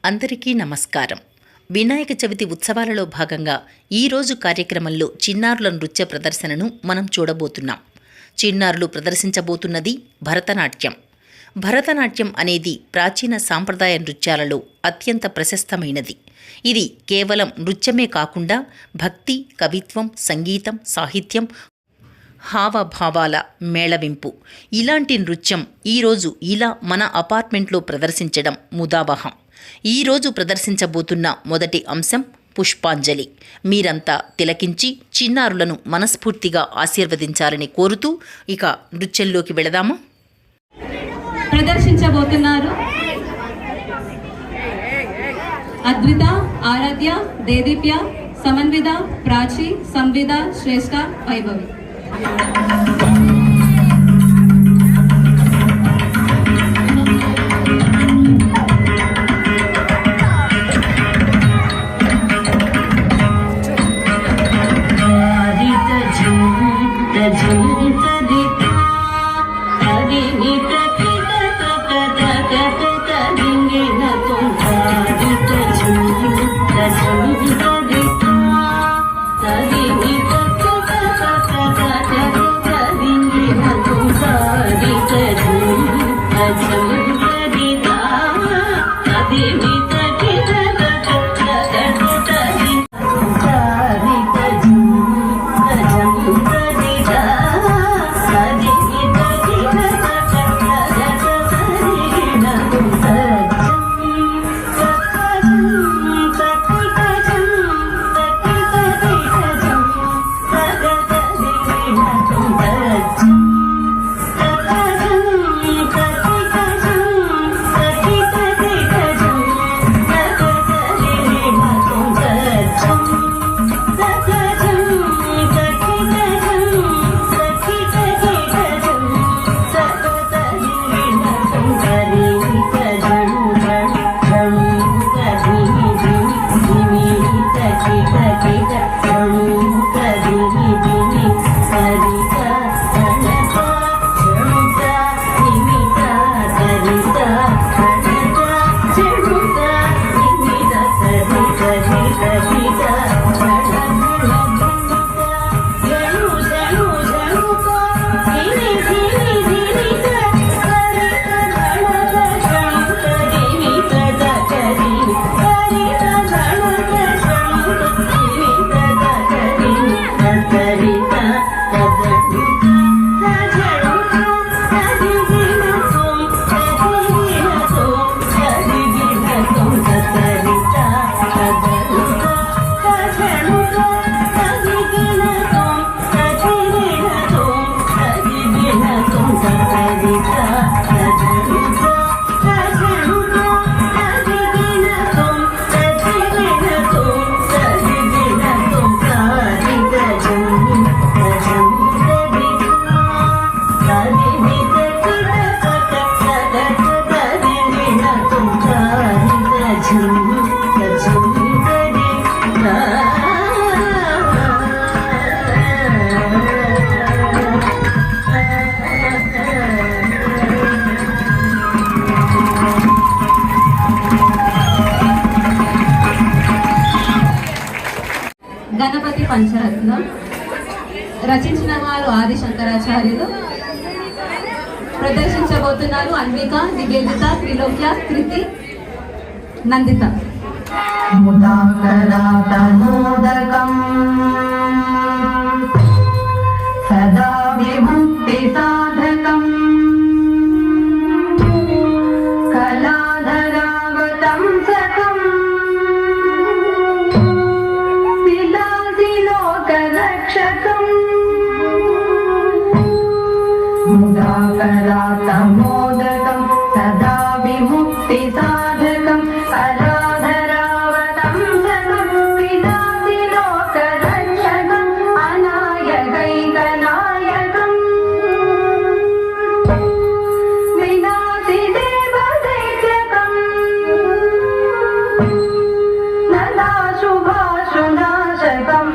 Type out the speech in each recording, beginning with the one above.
అందరికీ నమస్కారం. వినాయక చవితి ఉత్సవాలలో భాగంగా ఈరోజు కార్యక్రమంలో చిన్నారుల నృత్య ప్రదర్శనను మనం చూడబోతున్నాం. చిన్నారులు ప్రదర్శించబోతున్నది భరతనాట్యం. భరతనాట్యం అనేది ప్రాచీన సాంప్రదాయ నృత్యాలలో అత్యంత ప్రశస్తమైనది. ఇది కేవలం నృత్యమే కాకుండా భక్తి, కవిత్వం, సంగీతం, సాహిత్యం, హావభావాల మేళవింపు. ఇలాంటి నృత్యం ఈరోజు ఇలా మన అపార్ట్మెంట్లో ప్రదర్శించడం ముదావహం. ఈరోజు ప్రదర్శించబోతున్న మొదటి అంశం పుష్పాంజలి. మీరంతా తిలకించి చిన్నారులను మనస్ఫూర్తిగా ఆశీర్వదించాలని కోరుతూ ఇక నృత్యంలోకి వెళదామా? ప్రదర్శించబోతున్నారు అద్విత, ఆరాధ్య, దేదీప్య, సమన్విత, ప్రాచి, సంవిద, శ్రేష్ఠ, వైభవి. గణపతి పంచరత్నం రచించిన వారు ఆది శంకరాచార్యులు. ప్రదర్శించబోతున్నారు అన్విక, నివేదిత, త్రిలోక్య, కృతి, నందిత. సదా విముక్తి సాధకం కళాధరావతం సకం విలాసిలోకరక్షకం ముదాకరాతమోదకం సదా విముక్తి సాధకం కళాధరావతం సకం విలాసిలోకరక్షకం అనాయకైకనాయకం వినాశి దేవదైత్యకం నలాశుభాశునాశకం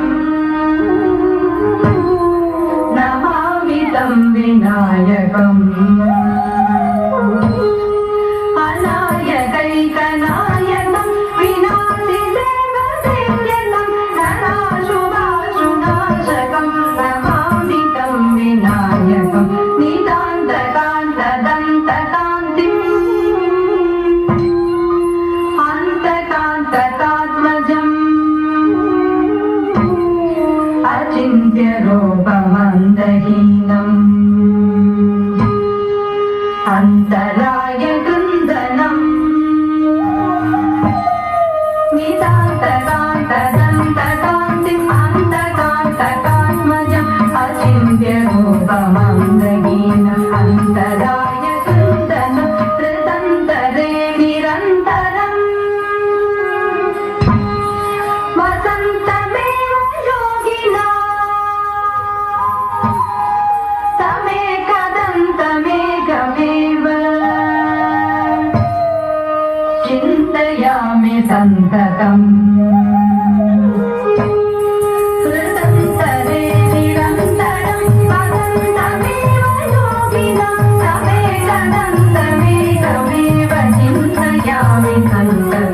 నమామితం వినాయకం అనాయకైకనాయకం चिन्तयामि सन्ततम् सुरसन्तरे निरन्तरं वदन्तमेव योगिनं समेतनन्तमेकमेव चिन्तयामि सन्ततम्